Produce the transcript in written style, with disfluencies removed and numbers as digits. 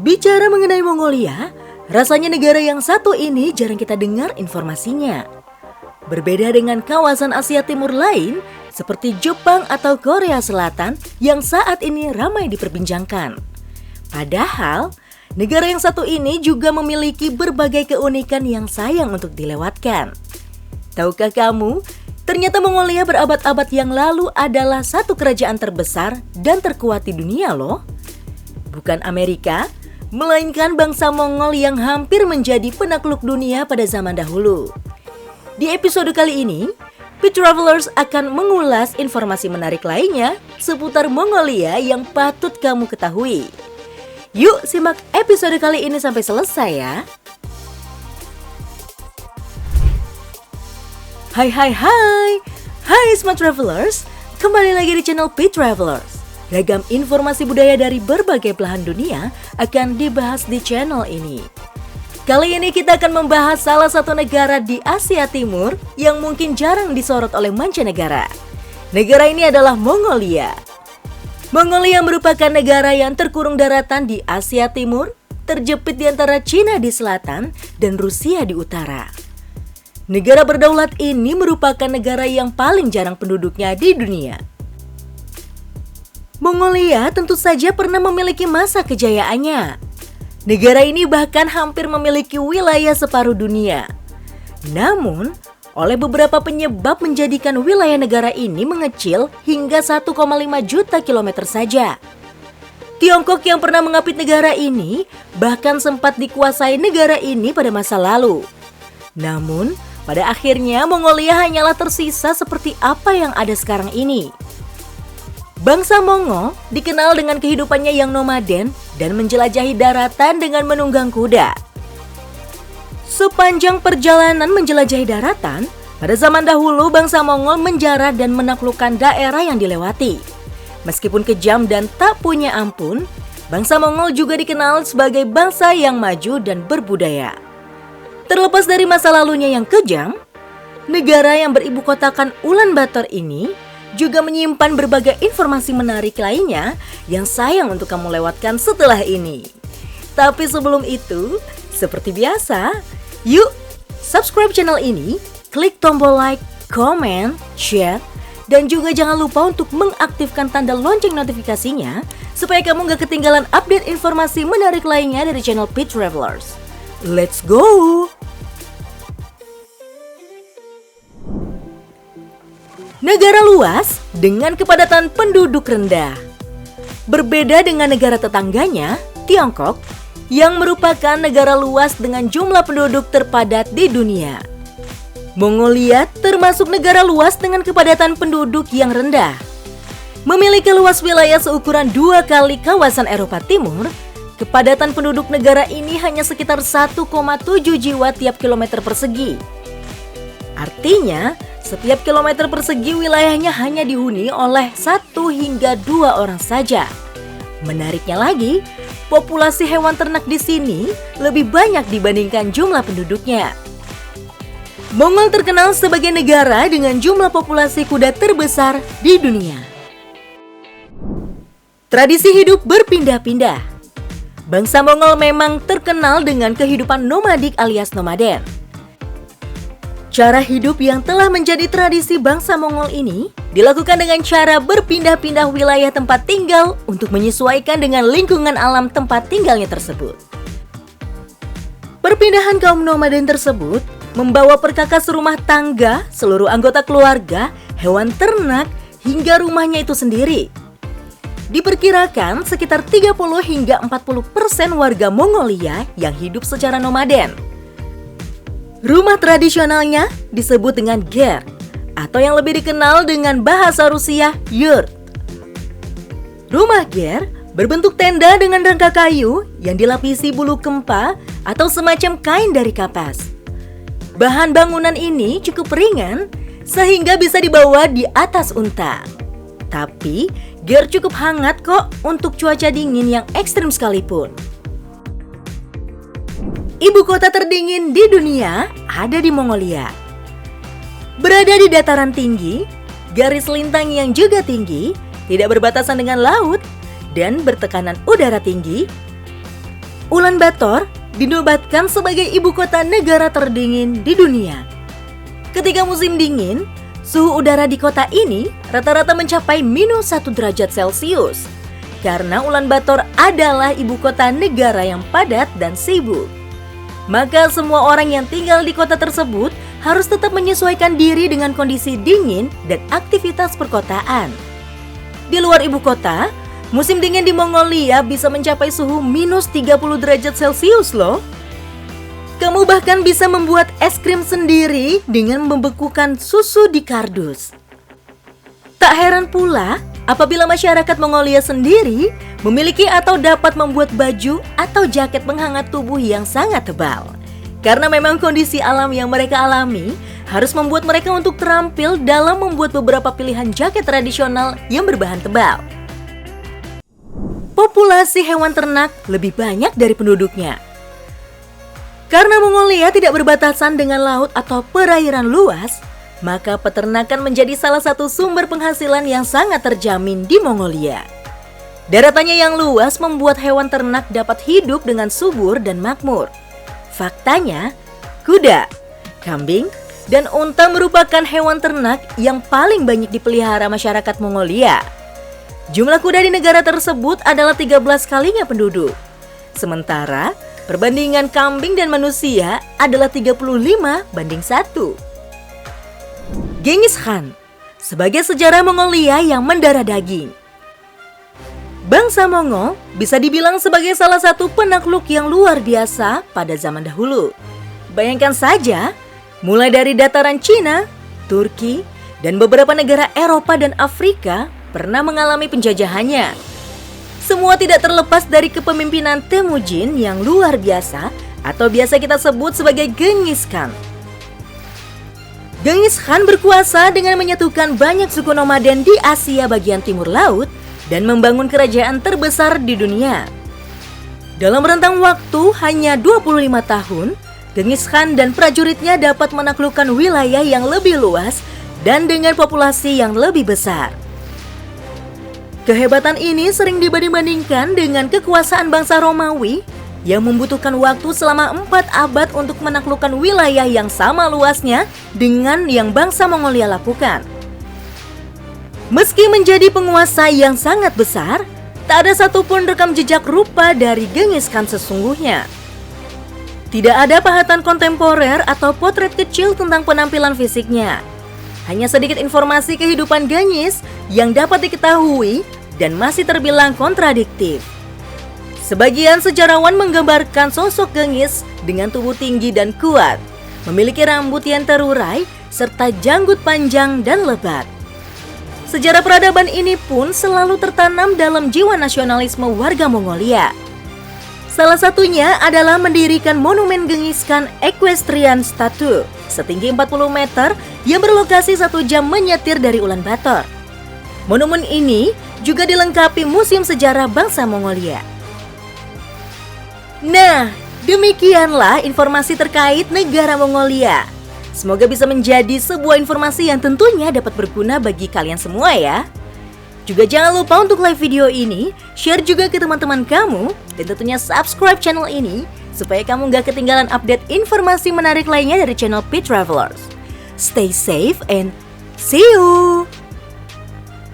Bicara mengenai Mongolia, rasanya negara yang satu ini jarang kita dengar informasinya. Berbeda dengan kawasan Asia Timur lain seperti Jepang atau Korea Selatan yang saat ini ramai diperbincangkan. Padahal, negara yang satu ini juga memiliki berbagai keunikan yang sayang untuk dilewatkan. Tahukah kamu, ternyata Mongolia berabad-abad yang lalu adalah satu kerajaan terbesar dan terkuat di dunia loh. Bukan Amerika, melainkan bangsa Mongol yang hampir menjadi penakluk dunia pada zaman dahulu. Di episode kali ini, Pit Travelers akan mengulas informasi menarik lainnya seputar Mongolia yang patut kamu ketahui. Yuk simak episode kali ini sampai selesai ya. Hai Smart Travelers, kembali lagi di channel Pit Travelers. Ragam informasi budaya dari berbagai belahan dunia akan dibahas di channel ini. Kali ini kita akan membahas salah satu negara di Asia Timur yang mungkin jarang disorot oleh mancanegara. Negara ini adalah Mongolia. Mongolia merupakan negara yang terkurung daratan di Asia Timur, terjepit di antara Cina di selatan dan Rusia di utara. Negara berdaulat ini merupakan negara yang paling jarang penduduknya di dunia. Mongolia tentu saja pernah memiliki masa kejayaannya. Negara ini bahkan hampir memiliki wilayah separuh dunia. Namun, oleh beberapa penyebab menjadikan wilayah negara ini mengecil hingga 1,5 juta kilometer saja. Tiongkok yang pernah mengapit negara ini bahkan sempat dikuasai negara ini pada masa lalu. Namun, pada akhirnya Mongolia hanyalah tersisa seperti apa yang ada sekarang ini. Bangsa Mongol dikenal dengan kehidupannya yang nomaden dan menjelajahi daratan dengan menunggang kuda. Sepanjang perjalanan menjelajahi daratan, pada zaman dahulu bangsa Mongol menjara dan menaklukkan daerah yang dilewati. Meskipun kejam dan tak punya ampun, bangsa Mongol juga dikenal sebagai bangsa yang maju dan berbudaya. Terlepas dari masa lalunya yang kejam, negara yang beribu kotakan Ulaanbaatar ini juga menyimpan berbagai informasi menarik lainnya yang sayang untuk kamu lewatkan setelah ini. Tapi sebelum itu, seperti biasa, yuk subscribe channel ini, klik tombol like, comment, share, dan juga jangan lupa untuk mengaktifkan tanda lonceng notifikasinya supaya kamu gak ketinggalan update informasi menarik lainnya dari channel Pit Travelers. Let's go! Negara luas dengan kepadatan penduduk rendah. Berbeda dengan negara tetangganya, Tiongkok, yang merupakan negara luas dengan jumlah penduduk terpadat di dunia. Mongolia termasuk negara luas dengan kepadatan penduduk yang rendah. Memiliki luas wilayah seukuran 2 kali kawasan Eropa Timur, kepadatan penduduk negara ini hanya sekitar 1,7 jiwa tiap kilometer persegi. Artinya, setiap kilometer persegi wilayahnya hanya dihuni oleh 1 hingga 2 orang saja. Menariknya lagi, populasi hewan ternak di sini lebih banyak dibandingkan jumlah penduduknya. Mongol terkenal sebagai negara dengan jumlah populasi kuda terbesar di dunia. Tradisi hidup berpindah-pindah. Bangsa Mongol memang terkenal dengan kehidupan nomadik alias nomaden. Cara hidup yang telah menjadi tradisi bangsa Mongol ini dilakukan dengan cara berpindah-pindah wilayah tempat tinggal untuk menyesuaikan dengan lingkungan alam tempat tinggalnya tersebut. Perpindahan kaum nomaden tersebut membawa perkakas rumah tangga, seluruh anggota keluarga, hewan ternak, hingga rumahnya itu sendiri. Diperkirakan sekitar 30 hingga 40% warga Mongolia yang hidup secara nomaden. Rumah tradisionalnya disebut dengan ger, atau yang lebih dikenal dengan bahasa Rusia yurt. Rumah ger berbentuk tenda dengan rangka kayu yang dilapisi bulu kempa atau semacam kain dari kapas. Bahan bangunan ini cukup ringan sehingga bisa dibawa di atas unta. Tapi ger cukup hangat kok untuk cuaca dingin yang ekstrim sekalipun. Ibu kota terdingin di dunia ada di Mongolia. Berada di dataran tinggi, garis lintang yang juga tinggi, tidak berbatasan dengan laut, dan bertekanan udara tinggi. Ulaanbaatar dinobatkan sebagai ibu kota negara terdingin di dunia. Ketika musim dingin, suhu udara di kota ini rata-rata mencapai -1 derajat Celcius. Karena Ulaanbaatar adalah ibu kota negara yang padat dan sibuk, maka semua orang yang tinggal di kota tersebut harus tetap menyesuaikan diri dengan kondisi dingin dan aktivitas perkotaan. Di luar ibu kota, musim dingin di Mongolia bisa mencapai suhu -30 derajat Celcius loh. Kamu bahkan bisa membuat es krim sendiri dengan membekukan susu di kardus. Tak heran pula apabila masyarakat Mongolia sendiri memiliki atau dapat membuat baju atau jaket penghangat tubuh yang sangat tebal. Karena memang kondisi alam yang mereka alami harus membuat mereka untuk terampil dalam membuat beberapa pilihan jaket tradisional yang berbahan tebal. Populasi hewan ternak lebih banyak dari penduduknya. Karena Mongolia tidak berbatasan dengan laut atau perairan luas, maka peternakan menjadi salah satu sumber penghasilan yang sangat terjamin di Mongolia. Daratannya yang luas membuat hewan ternak dapat hidup dengan subur dan makmur. Faktanya, kuda, kambing, dan unta merupakan hewan ternak yang paling banyak dipelihara masyarakat Mongolia. Jumlah kuda di negara tersebut adalah 13 kalinya penduduk. Sementara, perbandingan kambing dan manusia adalah 35:1. Genghis Khan sebagai sejarah Mongolia yang mendarah daging. Bangsa Mongol bisa dibilang sebagai salah satu penakluk yang luar biasa pada zaman dahulu. Bayangkan saja, mulai dari dataran Cina, Turki, dan beberapa negara Eropa dan Afrika pernah mengalami penjajahannya. Semua tidak terlepas dari kepemimpinan Temujin yang luar biasa atau biasa kita sebut sebagai Genghis Khan. Genghis Khan berkuasa dengan menyatukan banyak suku nomaden di Asia bagian timur laut dan membangun kerajaan terbesar di dunia. Dalam rentang waktu hanya 25 tahun, Genghis Khan dan prajuritnya dapat menaklukkan wilayah yang lebih luas dan dengan populasi yang lebih besar. Kehebatan ini sering dibanding-bandingkan dengan kekuasaan bangsa Romawi yang membutuhkan waktu selama 4 abad untuk menaklukkan wilayah yang sama luasnya dengan yang bangsa Mongolia lakukan. Meski menjadi penguasa yang sangat besar, tak ada satupun rekam jejak rupa dari Genghis Khan sesungguhnya. Tidak ada pahatan kontemporer atau potret kecil tentang penampilan fisiknya. Hanya sedikit informasi kehidupan Genghis yang dapat diketahui dan masih terbilang kontradiktif. Sebagian sejarawan menggambarkan sosok Genghis dengan tubuh tinggi dan kuat, memiliki rambut yang terurai, serta janggut panjang dan lebat. Sejarah peradaban ini pun selalu tertanam dalam jiwa nasionalisme warga Mongolia. Salah satunya adalah mendirikan Monumen Genghis Khan Equestrian Statue setinggi 40 meter yang berlokasi 1 jam menyetir dari Ulaanbaatar. Monumen ini juga dilengkapi museum sejarah bangsa Mongolia. Nah, demikianlah informasi terkait negara Mongolia. Semoga bisa menjadi sebuah informasi yang tentunya dapat berguna bagi kalian semua ya. Juga jangan lupa untuk like video ini, share juga ke teman-teman kamu, dan tentunya subscribe channel ini supaya kamu gak ketinggalan update informasi menarik lainnya dari channel P Travelers. Stay safe and see you!